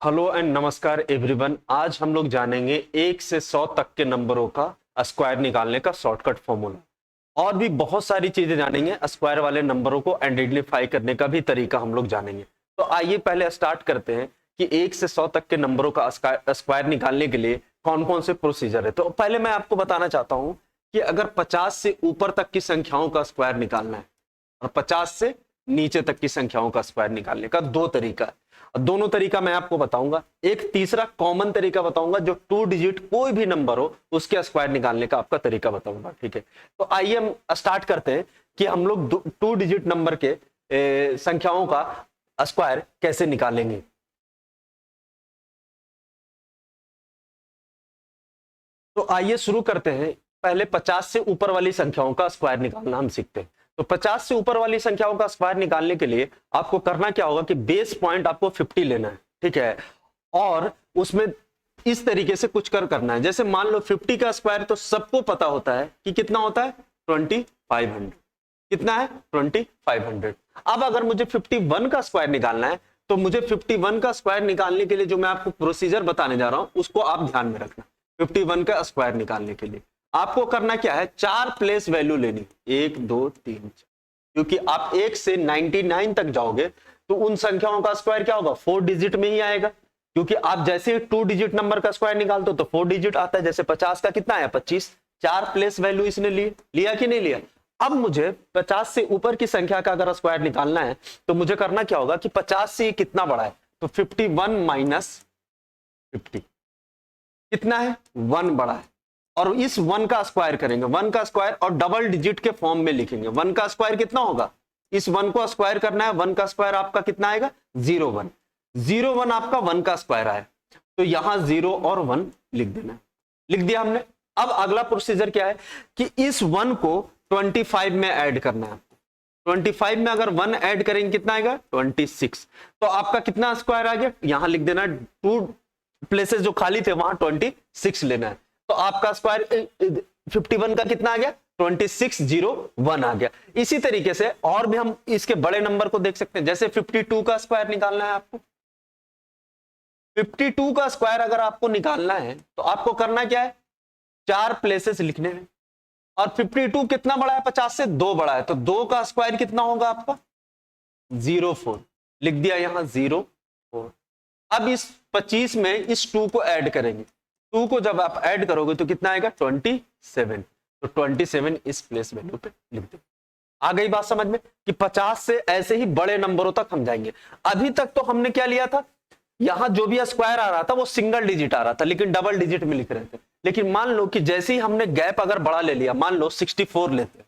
Hello and नमस्कार everyone. आज हम लोग जानेंगे 1 से 100 तक के नंबरों का स्क्वायर निकालने का शॉर्टकट फॉर्मूला और भी बहुत सारी चीजें जानेंगे। स्क्वायर वाले नंबरों को आइडेंटिफाई करने का भी तरीका हम लोग जानेंगे। तो आइए पहले स्टार्ट करते हैं कि 1 से 100 तक के नंबरों का स्क्वायर निकालने के लिए कौन कौन से प्रोसीजर है। तो पहले मैं आपको बताना चाहता हूं कि अगर 50 से ऊपर तक की संख्याओं का स्क्वायर निकालना है और 50 से नीचे तक की संख्याओं का स्क्वायर निकालने का दो तरीका है। दोनों तरीका मैं आपको बताऊंगा। एक तीसरा कॉमन तरीका बताऊंगा जो 2 डिजिट कोई भी नंबर हो उसके स्क्वायर निकालने का आपका तरीका बताऊंगा। ठीक है, तो आइए हम स्टार्ट करते हैं कि हम लोग 2 डिजिट नंबर के संख्याओं का स्क्वायर कैसे निकालेंगे। तो आइए शुरू करते हैं। पहले 50 से ऊपर वाली संख्याओं का स्क्वायर निकालना हम सीखते हैं। तो 50 से ऊपर वाली संख्याओं का स्क्वायर निकालने के लिए आपको करना क्या होगा कि बेस पॉइंट आपको 50 लेना है। ठीक है, और उसमें इस तरीके से कुछ करना है। जैसे मान लो 50 का स्क्वायर तो सबको पता होता है कि कितना होता है 2500। कितना है 2500। अब अगर मुझे 51 का स्क्वायर निकालना है तो मुझे 51 का स्क्वायर निकालने के लिए जो मैं आपको प्रोसीजर बताने जा रहा हूं उसको आप ध्यान में रखना। 51 का स्क्वायर निकालने के लिए आपको करना क्या है, 4 प्लेस वैल्यू लेनी, 1 2 3 4, क्योंकि आप 1 से 99 तक जाओगे तो उन संख्याओं का स्क्वायर क्या होगा 4 डिजिट में ही आएगा। क्योंकि आप जैसे 2 डिजिट नंबर का स्क्वायर निकालते हो तो 4 डिजिट आता है। जैसे 50 का कितना है 25, 4 प्लेस वैल्यू इसने लिया कि नहीं लिया। अब मुझे 50 से ऊपर की संख्या का अगर स्क्वायर निकालना है तो मुझे करना क्या होगा कि 50 से कितना बड़ा है, तो 51 माइनस 50 कितना है 1 बड़ा है, और इस 1 का स्क्वायर करेंगे। 1 का स्क्वायर और डबल डिजिट के फॉर्म में लिखेंगे। 1 का स्क्वायर कितना होगा, इस 1 को स्क्वायर करना है। 1 का स्क्वायर आपका कितना आएगा 01। 01 आपका 1 का स्क्वायर आया, तो यहां 0 और 1 लिख देना। लिख दिया हमने। अब अगला प्रोसीजर क्या है कि इस 1 को 25 में ऐड करना है। 25 में अगर 1 ऐड करेंगे कितना आएगा 26। तो आपका कितना स्क्वायर आ गया, यहां लिख देना। 2 प्लेसेस जो खाली थे वहां 26 लेना है। तो आपका स्क्वायर 51 का कितना आ गया 2601 आ गया। इसी तरीके से और भी हम इसके बड़े नंबर को देख सकते हैं। जैसे 52 का स्क्वायर निकालना है आपको। 52 का स्क्वायर अगर आपको निकालना है तो आपको करना क्या है, 4 प्लेसेस लिखने हैं। और 52 कितना बड़ा है 50 से 2 बड़ा है, तो 2 का स्क्वायर कितना होगा आपका 04। लिख दिया यहां 04। अब इस 25 में इस 2 को ऐड करेंगे। 2 को जब आप ऐड करोगे तो कितना आएगा 27। तो 27 इस प्लेस वैल्यू पे लिख दो। आ गई बात समझ में कि 50 से ऐसे ही बड़े नंबरों तक हम जाएंगे। अभी तक तो हमने क्या लिया था, यहां जो भी स्क्वायर आ रहा था वो सिंगल डिजिट आ रहा था, लेकिन डबल डिजिट में लिख रहे थे। लेकिन मान लो कि जैसे ही हमने गैप अगर बड़ा ले लिया, मान लो 64 लेते,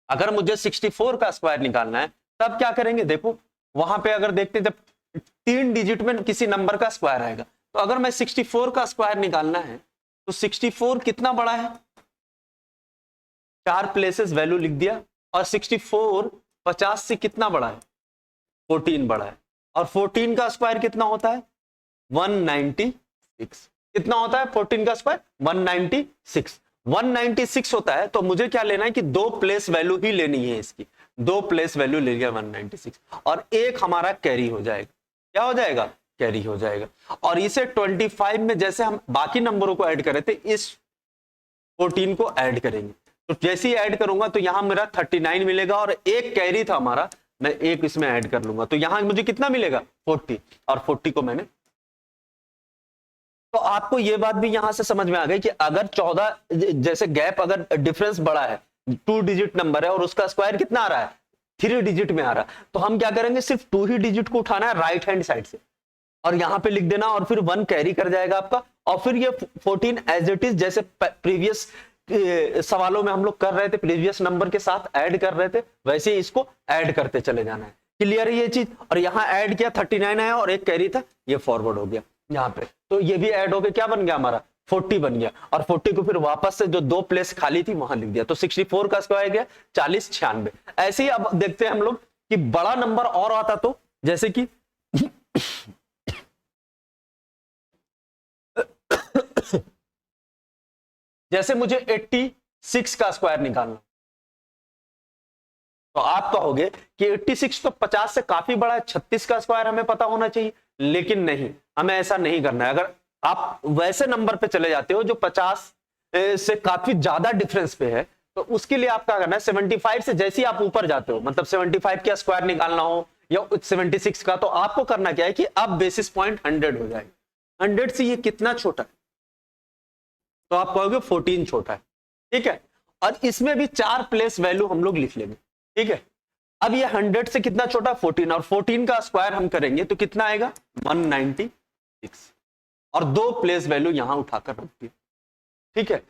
अगर मुझे 64 का स्क्वायर निकालना है तब क्या करेंगे, देखो वहां पे अगर देखते जब 3 डिजिट में किसी नंबर का स्क्वायर आएगा, तो अगर मैं 64 का स्क्वायर निकालना है तो 64 कितना बड़ा है, 4 प्लेसेस वैल्यू लिख दिया। और 64 50 से कितना बड़ा है 14 बड़ा है। और 14 का स्क्वायर कितना होता है 196। कितना होता है 14 का स्क्वायर 196। 196 होता है। तो मुझे क्या लेना है कि 2 प्लेस वैल्यू ही लेनी है इसकी। 2 प्लेस वैल्यू ले लिया 196, और एक हमारा कैरी हो जाएगा। क्या हो जाएगा कैरी हो जाएगा। और इसे 25 में जैसे हम बाकी नंबरों को ऐड कर रहे थे, इस 14 को ऐड करेंगे। तो जैसे ही ऐड करूंगा तो यहां मेरा 39 मिलेगा, और एक कैरी था हमारा, मैं एक इसमें ऐड कर लूंगा तो यहां मुझे कितना मिलेगा 40। और 40 को मैंने, तो आपको यह बात भी यहां से समझ में आ गई कि अगर 14 जैसे गैप अगर डिफरेंस बड़ा है, 2 डिजिट नंबर है और उसका स्क्वायर कितना आ रहा है 3 डिजिट में आ रहा है, तो हम क्या करेंगे सिर्फ 2 ही डिजिट को उठाना है राइट हैंड साइड से और यहां पे लिख देना, और फिर 1 कैरी कर जाएगा आपका। और फिर ये 14 एज इट इज जैसे प्रीवियस सवालों में हम लोग कर रहे थे, प्रीवियस नंबर के साथ ऐड कर रहे थे, वैसे ही इसको ऐड करते चले जाना है। क्लियर है ये चीज। और यहां ऐड किया 39 है और एक कैरी था, ये फॉरवर्ड हो गया यहां पे, तो ये भी ऐड हो गया, क्या बन गया हमारा 40 बन गया। और 40 को फिर वापस से जो 2 प्लेस खाली थी वहां लिख दिया, तो 64 का स्क्वायर गया 40 96। ऐसे ही अब देखते हैं हम लोग कि बड़ा नंबर और आता तो, जैसे कि जैसे मुझे 86 का स्क्वायर निकालना, तो आप कहोगे कि 86 तो 50 से काफी बड़ा है, 36 का स्क्वायर हमें पता होना चाहिए। लेकिन नहीं, हमें ऐसा नहीं करना है। अगर आप वैसे नंबर पे चले जाते हो जो 50 से काफी ज्यादा डिफरेंस पे है, तो उसके लिए आप क्या करना है, 75 से जैसे ही आप ऊपर जाते हो, मतलब 75 का स्क्वायर निकालना हो या 76 का, तो आपको करना क्या है कि अब बेसिस पॉइंट 100 हो जाएगा। 100 से ये कितना छोटा है, तो आप कहोगे 14 छोटा है, ठीक है। और इसमें भी 4 प्लेस वैल्यू हम लोग लिख लेंगे, ठीक है। अब ये 100 से कितना छोटा, 14, और 14 का स्क्वायर हम करेंगे तो कितना आएगा, 196, और 2 प्लेस वैल्यू यहां उठाकर रख दिए, ठीक है।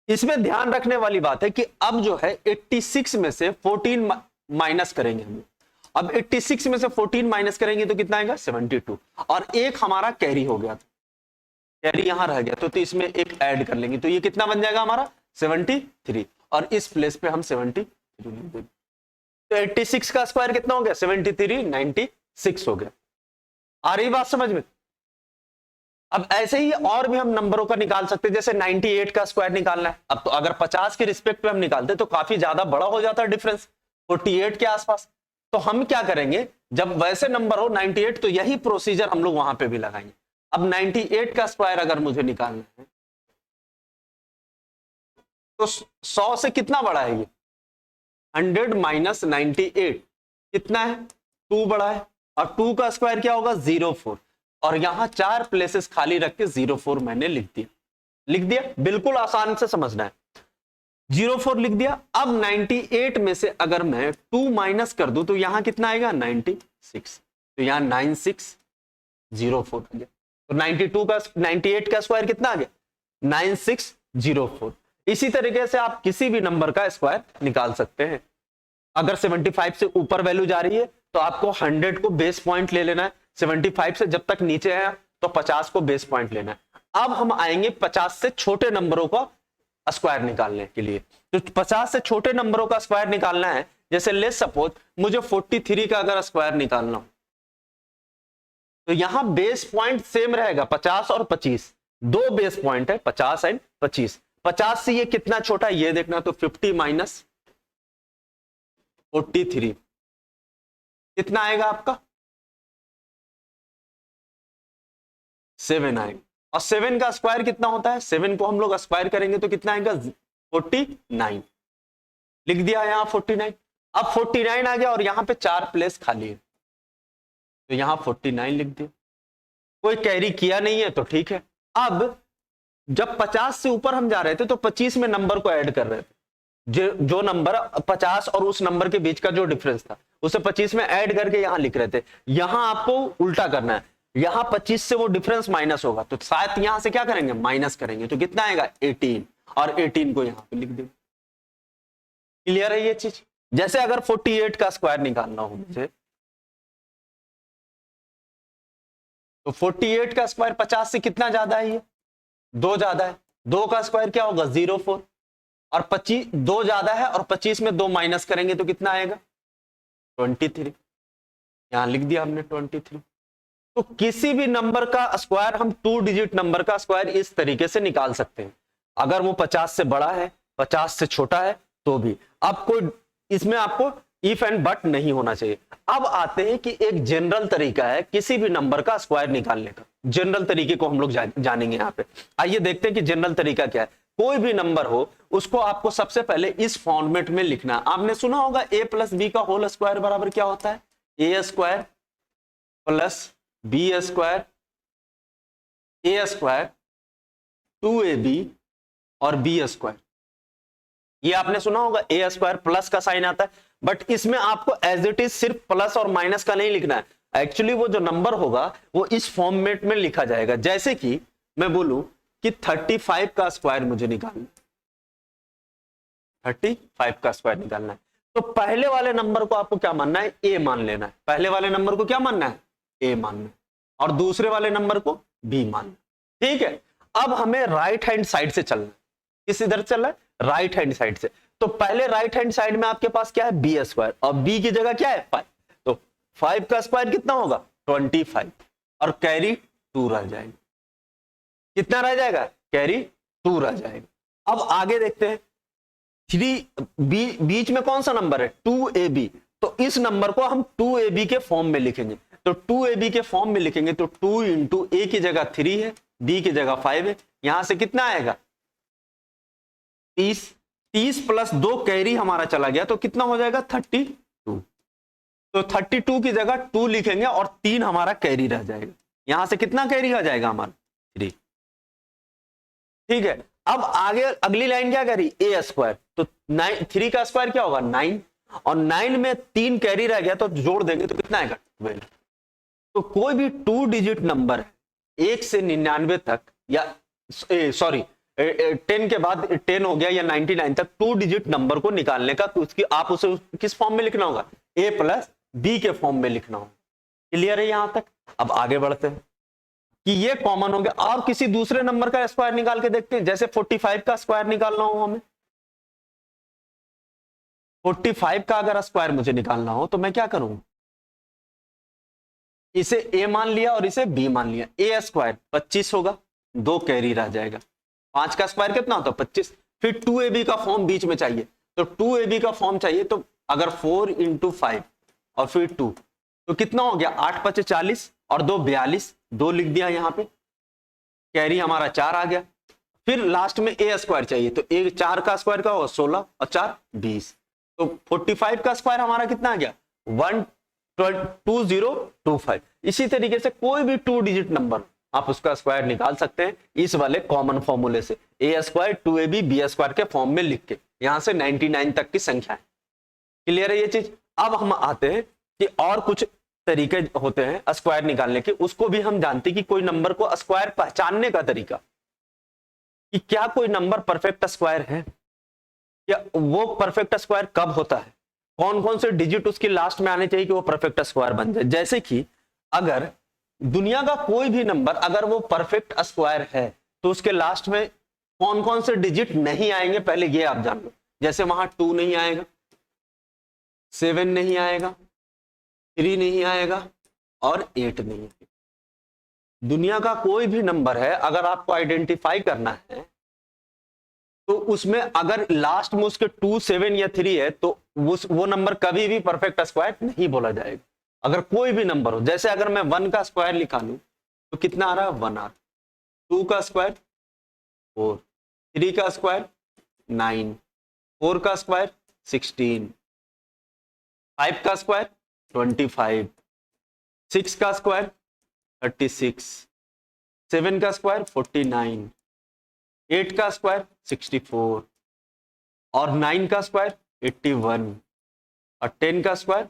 इसमें ध्यान रखने वाली बात है कि अब जो है 86 में से 14 माइनस करेंगे हम। अब 86 में से 14 माइनस करेंगे तो कितना आएगा, 72, और एक हमारा कैरी हो गया था, कैरी यहां रह गया, तो इसमें एक ऐड कर लेंगे, तो ये कितना बन जाएगा हमारा 73, और इस प्लेस पे हम 73 लिख देंगे। तो 86 का स्क्वायर कितना हो गया, 73, 96 हो गया। आ रही बात समझ में। अब ऐसे ही और भी हम नंबरों का निकाल सकते हैं, जैसे 98 का स्क्वायर निकालना है। अब तो अगर 50 के रिस्पेक्ट पे हम निकालते तो काफी ज्यादा बड़ा हो जाता है डिफरेंस, 48 के आसपास। तो हम क्या करेंगे, जब वैसे नंबर हो 98, तो यही प्रोसीजर हम लोग वहां पे भी लगाएंगे। अब 98 का स्क्वायर अगर मुझे निकालना है तो 100 से कितना बड़ा है ये, 100 माइनस 98 कितना है, 2 बड़ा है, और 2 का स्क्वायर क्या होगा, 04, और यहां 4 प्लेसेस खाली रख के 04 मैंने लिख दिया, बिल्कुल आसान से समझना है। 04 लिख दिया। अब 98 में से अगर मैं 2 माइनस कर दूं तो यहां कितना आएगा, 96, तो यहां 9604 आ गया। तो 98 का स्क्वायर कितना आ गया, 9604। इसी तरीके से आप किसी भी नंबर का स्क्वायर निकाल सकते हैं। अगर 75 से ऊपर वैल्यू जा रही है तो आपको 100 को बेस पॉइंट ले लेना है, 75 से जब तक नीचे है तो 50 को बेस पॉइंट लेना है। अब हम आएंगे 50 से छोटे नंबरों का स्क्वायर निकालने के लिए। तो 50 से छोटे नंबरों का स्क्वायर निकालना है, जैसे लेट्स सपोज मुझे 43 का अगर स्क्वायर निकालना हो, तो यहां बेस पॉइंट सेम रहेगा, 50 और 25, 2 बेस पॉइंट है, 50 एंड 25। 50 से ये कितना छोटा है ये देखना, तो 50 माइनस 43 कितना आएगा आपका, 7 आएगा। और 7 का स्क्वायर कितना होता है, 7 को हम लोग स्क्वायर करेंगे तो कितना आएगा, 49, लिख दिया यहां 49। अब 49 आ गया और यहां पे 4 प्लेस खाली है, तो यहां 49 लिख दिया। कोई कैरी किया नहीं है तो ठीक है। अब जब 50 से ऊपर हम जा रहे थे तो 25 में नंबर को ऐड कर रहे थे, जो नंबर 50 और उस नंबर के बीच का जो डिफरेंस था उसे 25 में ऐड करके यहां लिख रहे थे। यहां आपको उल्टा करना है, यहां 25 से वो डिफरेंस माइनस होगा, तो साथ यहां से क्या करेंगे, माइनस करेंगे, तो कितना आएगा 18, और 18 को यहां पे लिख देंगे। क्लियर है ये चीज। जैसे अगर 48 का स्क्वायर निकालना हो मुझे, तो 48 का स्क्वायर 50 से कितना ज्यादा है, ये 2 ज्यादा है, 2 का स्क्वायर क्या होगा, 04, और 25 2 ज्यादा है, और 25 में 2 माइनस करेंगे तो कितना आएगा, 23, यहां लिख दिया हमने 23। तो किसी भी नंबर का स्क्वायर हम 2 डिजिट नंबर का स्क्वायर इस तरीके से निकाल सकते हैं, अगर वो 50 से बड़ा है, 50 से छोटा है तो भी। अब कोई इसमें आपको इफ एंड बट नहीं होना चाहिए। अब आते हैं कि एक जनरल तरीका है किसी भी नंबर का स्क्वायर निकालने का, जनरल तरीके को हम लोग जानेंगे यहां पे। आइए देखते हैं कि जनरल तरीका क्या है। कोई भी नंबर हो उसको आपको सबसे पहले इस फॉर्मेट में लिखना। आपने सुना होगा a प्लस बी का होल स्क्वायर बराबर क्या होता है, ए स्क्वायर प्लस बी स्क्वायर, ए स्क्वायर 2ab और बी स्क्वायर। ये आपने सुना होगा, ए स्क्वायर प्लस का साइन आता है, बट इसमें आपको एज इट इज सिर्फ प्लस और माइनस का नहीं लिखना है। एक्चुअली वो जो नंबर होगा वो इस फॉर्मेट में लिखा जाएगा। जैसे कि मैं बोलूं कि 35 का स्क्वायर मुझे निकालना, 35 का स्क्वायर निकालना है, तो पहले वाले नंबर को आपको क्या मानना है, ए मान लेना है। पहले वाले नंबर को क्या मानना है, ए मानना है, और दूसरे वाले नंबर को बी मानना, ठीक है। अब हमें राइट हैंड साइड से चलना है। किस इधर चल रहा है, राइट हैंड साइड से। तो पहले राइट हैंड साइड में आपके पास क्या है, बी स्क्वायर, और बी की जगह क्या है 5, तो 5 का स्क्वायर कितना होगा 25, और कैरी 2 रह जाएगा। कितना रह जाएगा, कैरी 2 रह जाएगा। अब आगे देखते हैं, 3 बीच में कौन सा नंबर है, 2ab, तो इस नंबर को हम 2ab के फॉर्म में लिखेंगे। तो 2ab के फॉर्म में लिखेंगे तो 2 इंटू ए की जगह 3 है, बी की जगह 5 है, यहां से कितना आएगा 30, 30 प्लस 2 कैरी हमारा चला गया तो कितना हो जाएगा 32। तो 32 की जगह 2 लिखेंगे और 3 हमारा कैरी रह जाएगा, यहां से कितना कैरी आ जाएगा हमारा 3। ठीक है, अब आगे अगली लाइन क्या करी ए स्क्वायर, तो 3 का स्क्वायर क्या होगा 9, और 9 में 3 कैरी रह गया तो जोड़ देंगे तो कितना आएगा 12। तो कोई भी 2 डिजिट नंबर है 1 से 99 तक, या सॉरी 10 के बाद 10 हो गया या 99 तक 2 डिजिट नंबर को निकालने का उसकी आप उसे किस फॉर्म में लिखना होगा a प्लस बी के फॉर्म में लिखना होगा। क्लियर है यहां तक? अब आगे बढ़ते हैं कि ये कॉमन होंगे, और किसी दूसरे नंबर का स्क्वायर निकाल के देखते हैं, जैसे 45 का स्क्वायर निकालना हो हमें, 45 का अगर स्क्वायर मुझे निकालना हो तो मैं क्या करूंगा, इसे a मान लिया और इसे b मान लिया, a स्क्वायर 25 होगा, 2 कैरी रह जाएगा, 5 का स्क्वायर कितना होता है 25, फिर 2ab का फॉर्म बीच में चाहिए, तो 2ab का फॉर्म चाहिए, तो अगर 4 इंटू 5 और फिर 2 तो कितना हो गया 8 5 40 और 2 42, 2 लिख दिया यहां पे, कैरी हमारा 4 आ गया, फिर लास्ट में a स्क्वायर चाहिए, तो a 4 का स्क्वायर का होगा 16 और 4 20, तो 45 का स्क्वायर हमारा कितना आ गया 12025। इसी तरीके से कोई भी 2 डिजिट नंबर आप उसका स्क्वायर निकाल सकते हैं इस वाले कॉमन फॉर्मूले से, a square 2ab b square के फॉर्म में लिख के, यहां से 99 तक की संख्या है। क्लियर है ये चीज? अब हम आते हैं कि और कुछ तरीके होते हैं स्क्वायर निकालने के, उसको भी हम जानते हैं कि कोई नंबर को स्क्वायर पहचानने का तरीका, कि क्या कोई नंबर परफेक्ट स्क्वायर है, या वो परफेक्ट स्क्वायर कब होता है, कौन कौन से डिजिट उसके लास्ट में आने चाहिए कि वो परफेक्ट स्क्वायर बन जाए। जैसे कि अगर दुनिया का कोई भी नंबर अगर वो परफेक्ट स्क्वायर है तो उसके लास्ट में कौन कौन से डिजिट नहीं आएंगे पहले ये आप जान लो। जैसे वहां 2 नहीं आएगा, 7 नहीं आएगा, 3 नहीं आएगा और 8 नहीं आएगा। दुनिया का कोई भी नंबर है अगर आपको आइडेंटिफाई करना है तो उसमें अगर लास्ट में उसके 2 7 या 3 है तो वो नंबर कभी भी परफेक्ट स्क्वायर नहीं बोला जाएगा। अगर कोई भी नंबर हो, जैसे अगर मैं 1 का स्क्वायर निकालूं तो कितना आ रहा है 1 आ रहा, 2 का स्क्वायर 4, 3 का स्क्वायर 9, 4 का स्क्वायर 16, 5 का स्क्वायर 25, 6 का स्क्वायर 36, 7 का स्क्वायर 49, 8 का स्क्वायर 64 और 9 का स्क्वायर 81 और 10 का स्क्वायर।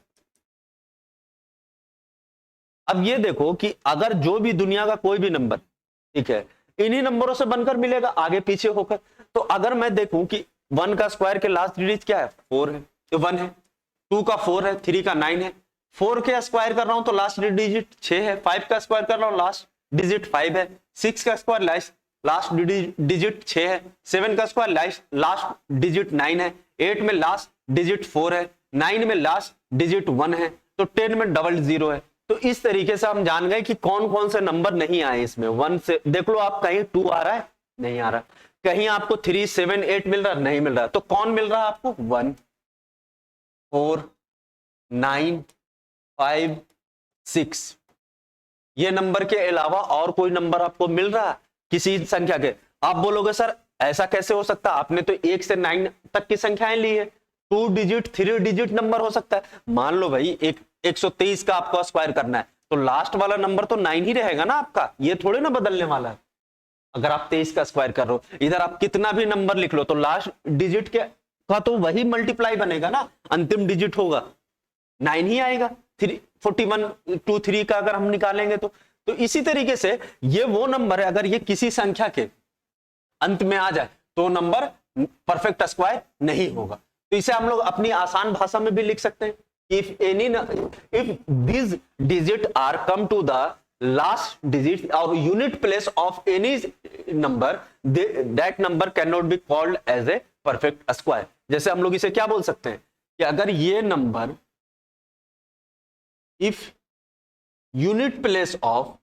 अब ये देखो कि अगर जो भी दुनिया का कोई भी नंबर, ठीक है, इन्हीं नंबरों से बनकर मिलेगा आगे पीछे होकर, तो अगर मैं देखूं कि 1 का स्क्वायर के लास्ट डिजिट क्या है 4 है, तो 1 है, 2 का 4 है, 3 का 9 है, 4 के स्क्वायर कर रहा हूं तो लास्ट डिजिट 6 है, 5 का स्क्वायर कर रहा हूं लास्ट डिजिट 5 है, 6 का स्क्वायर लास्ट डिजिट 6 है, 7 का स्क्वायर लास्ट डिजिट 9 है, 8 में लास्ट डिजिट 4 है, 9 में लास्ट डिजिट 1 है, तो 10 में डबल 0 है। तो इस तरीके से हम जान गए कि कौन कौन से नंबर नहीं आए इसमें। 1 से देख लो आप, कहीं 2 आ रहा है नहीं आ रहा, कहीं आपको 3 7 8 मिल रहा नहीं मिल रहा, तो कौन मिल रहा है आपको 1 4 9 5 6। ये नंबर के अलावा और कोई नंबर आपको मिल रहा है किसी संख्या के? आप बोलोगे सर ऐसा कैसे हो सकता है, आपने तो 1 से 9 तक की संख्याएं ली है, 2 डिजिट 3 डिजिट नंबर हो सकता है। मान लो भाई 123 का आपको स्क्वायर करना है तो लास्ट वाला नंबर तो 9 ही रहेगा ना आपका, ये थोड़े ना बदलने वाला है। अगर आप 23 का स्क्वायर कर रहे हो, इधर आप कितना भी नंबर लिख लो तो लास्ट डिजिट के का तो वही मल्टीप्लाई बनेगा ना, अंतिम डिजिट होगा 9 ही आएगा। 41 2 3 का अगर हम निकालेंगे तो इसी तरीके से ये वो नंबर है अगर ये किसी संख्या के अंत में आ जाए तो नंबर परफेक्ट स्क्वायर नहीं होगा। तो इसे हम लोग अपनी आसान भाषा में भी लिख सकते हैं, if these digits are come to the last digit or unit place of any number, that number cannot be called as a perfect square। जैसे हम लोग इसे क्या बोल सकते हैं कि अगर ये number if unit place of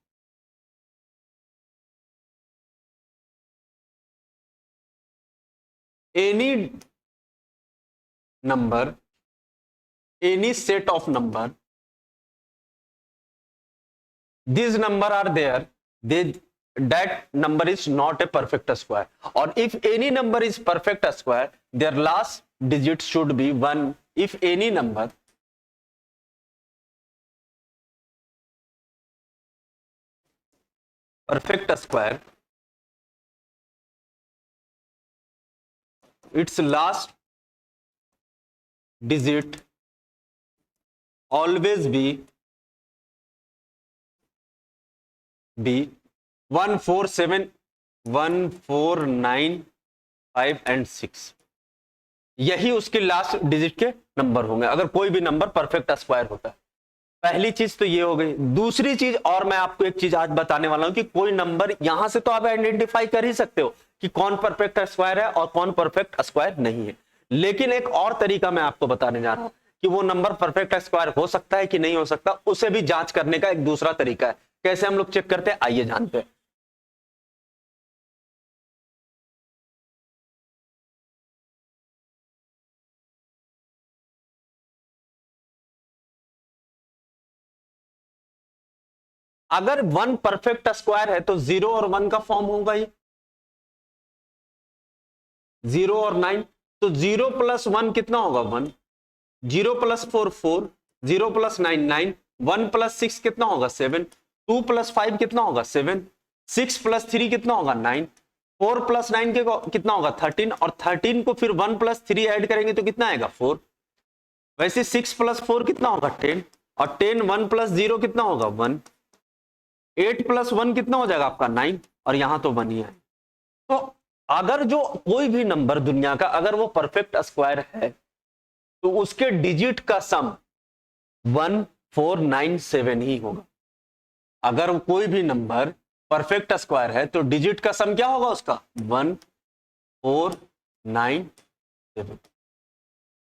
any number, any set of number these number are there, that number is not a perfect square. Or if any number is perfect square, their last digit should be 1. If any number perfect square, its last digit always be 1 4 7 1 4 9 5 and 6, यही उसके last digit के number होंगे अगर कोई भी number perfect square होता है। पहली चीज तो ये हो गई। दूसरी चीज, और मैं आपको एक चीज आज बताने वाला हूं कि कोई नंबर यहां से तो आप आइडेंटिफाई कर ही सकते हो कि कौन परफेक्ट स्क्वायर है और कौन परफेक्ट स्क्वायर नहीं है, लेकिन एक और तरीका मैं आपको बताने जा रहा हूं कि वो नंबर परफेक्ट स्क्वायर हो सकता है कि नहीं हो सकता, उसे भी जांच करने का एक दूसरा तरीका है। कैसे हम लोग चेक करते हैं, आइए जानते हैं। अगर 1 परफेक्ट स्क्वायर है तो 0 और 1 का फॉर्म होगा ये 0 और 9, तो 0 प्लस 1 कितना होगा 1, 0 प्लस 4 4, 0 प्लस 9 9, 1 प्लस 6 कितना होगा 7, 2 प्लस 5 कितना होगा 7, 6 प्लस 3 कितना होगा 9, 4 प्लस 9 के कितना होगा 13, और 13 को फिर 1 प्लस 3 ऐड करेंगे तो कितना आएगा 4। वैसे 6 प्लस 4 कितना होगा 10, और 10 1 प्लस 0 कितना होगा 1, 8 प्लस 1 कितना हो जाएगा आपका 9, और यहां तो 1 ही है। तो अगर जो कोई भी नंबर दुनिया का अगर वो परफेक्ट स्क्वायर है तो उसके डिजिट का सम 1497 ही होगा। अगर कोई भी नंबर परफेक्ट स्क्वायर है तो डिजिट का सम क्या होगा उसका 1497।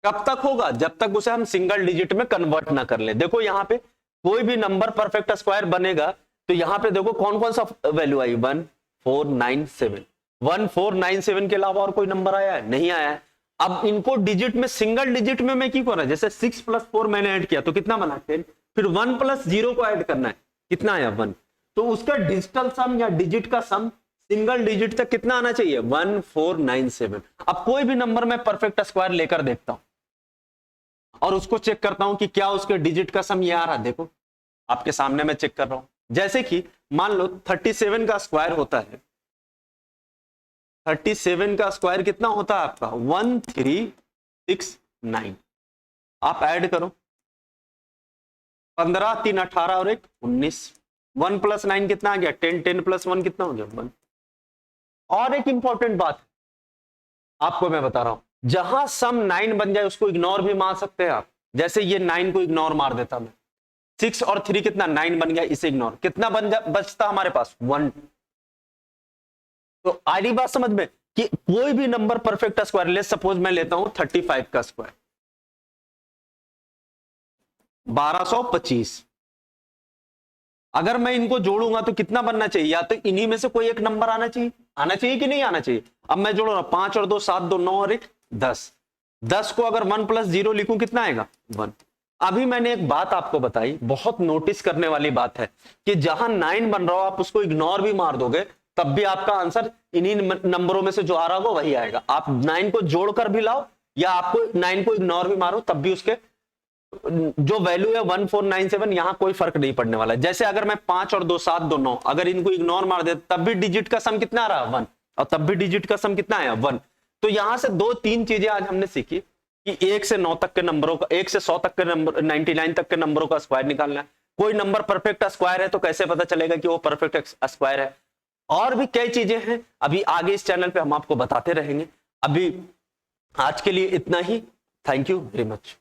कब तक होगा, जब तक उसे हम सिंगल डिजिट में कन्वर्ट ना कर ले। देखो यहां पे कोई भी नंबर परफेक्ट स्क्वायर बनेगा तो यहां पे देखो कौन कौन सा वैल्यू आई 1497। 1497 के अलावा और कोई नंबर आया है, नहीं आया है। अब इनको डिजिट में सिंगल डिजिट में मैं क्यों कर रहा है, जैसे 6 प्लस 4 मैंने ऐड किया तो कितना बना 10, फिर 1 प्लस 0 को ऐड करना है कितना आया 1, तो उसका डिजिटल सम या डिजिट का सम सिंगल डिजिट तक कितना आना चाहिए 1497। अब कोई भी नंबर मैं परफेक्ट स्क्वायर लेकर देखता हूं और उसको चेक करता हूं कि क्या उसके डिजिट का सम ये आ रहा है। देखो आपके सामने मैं चेक कर रहा हूं, जैसे कि मान लो 37 का स्क्वायर होता है, 37 का स्क्वायर कितना होता है आपका 1369। आप ऐड करो 15 3 18 और 1 19, 1 प्लस 9 कितना आ गया 10, 10 प्लस 1 कितना हो गया 1। और एक इंपॉर्टेंट बात आपको मैं बता रहा हूं, जहां सम 9 बन जाए उसको इग्नोर भी मार सकते हैं आप। जैसे ये 9 को इग्नोर मार देता मैं, 6 और 3 कितना 9 बन गया, इसे इग्नोर, कितना बचता हमारे पास 1। तो आ रही बात समझ में कि कोई भी नंबर परफेक्ट स्क्वायर, ले सपोज मैं लेता हूं 35 का स्क्वायर 1225, अगर मैं इनको जोड़ूंगा तो कितना बनना चाहिए, या तो इन्हीं में से कोई एक नंबर आना चाहिए, आना चाहिए कि नहीं आना चाहिए। अब मैं जोड़ रहा हूं 5 और 2 7, 2 9 और 1 10, 10 को अगर 1 प्लस 0 लिखूं कितना आएगा 1। अभी मैंने एक बात आपको बताई, बहुत नोटिस करने वाली बात है कि जहां 9 बन रहा हो आप उसको इग्नोर भी मार दोगे तब भी आपका आंसर इन्हीं नंबरों में से जो आ रहा होगा वही आएगा। आप 9 को जोड़कर भी लाओ या आपको 9 को इग्नोर भी मारो तब भी उसके जो वैल्यू है 1497, यहां कोई फर्क नहीं पड़ने वाला है। जैसे अगर मैं 5 और 2 7, 2 9, अगर इनको इग्नोर मार दे तब भी डिजिट का सम कितना आ रहा है 1, और तब भी डिजिट का सम कितना आया 1। तो यहां से 2-3 चीजें आज हमने सीखी कि 1 से 9 तक के नंबरों का, 1 से 100 तक के नंबर, 99 तक के नंबरों का स्क्वायर निकालना है। कोई नंबर परफेक्ट स्क्वायर है तो कैसे पता चलेगा कि वो परफेक्ट स्क्वायर है। और भी कई चीजें हैं, अभी आगे इस चैनल पे हम आपको बताते रहेंगे। अभी आज के लिए इतना ही। Thank you very much.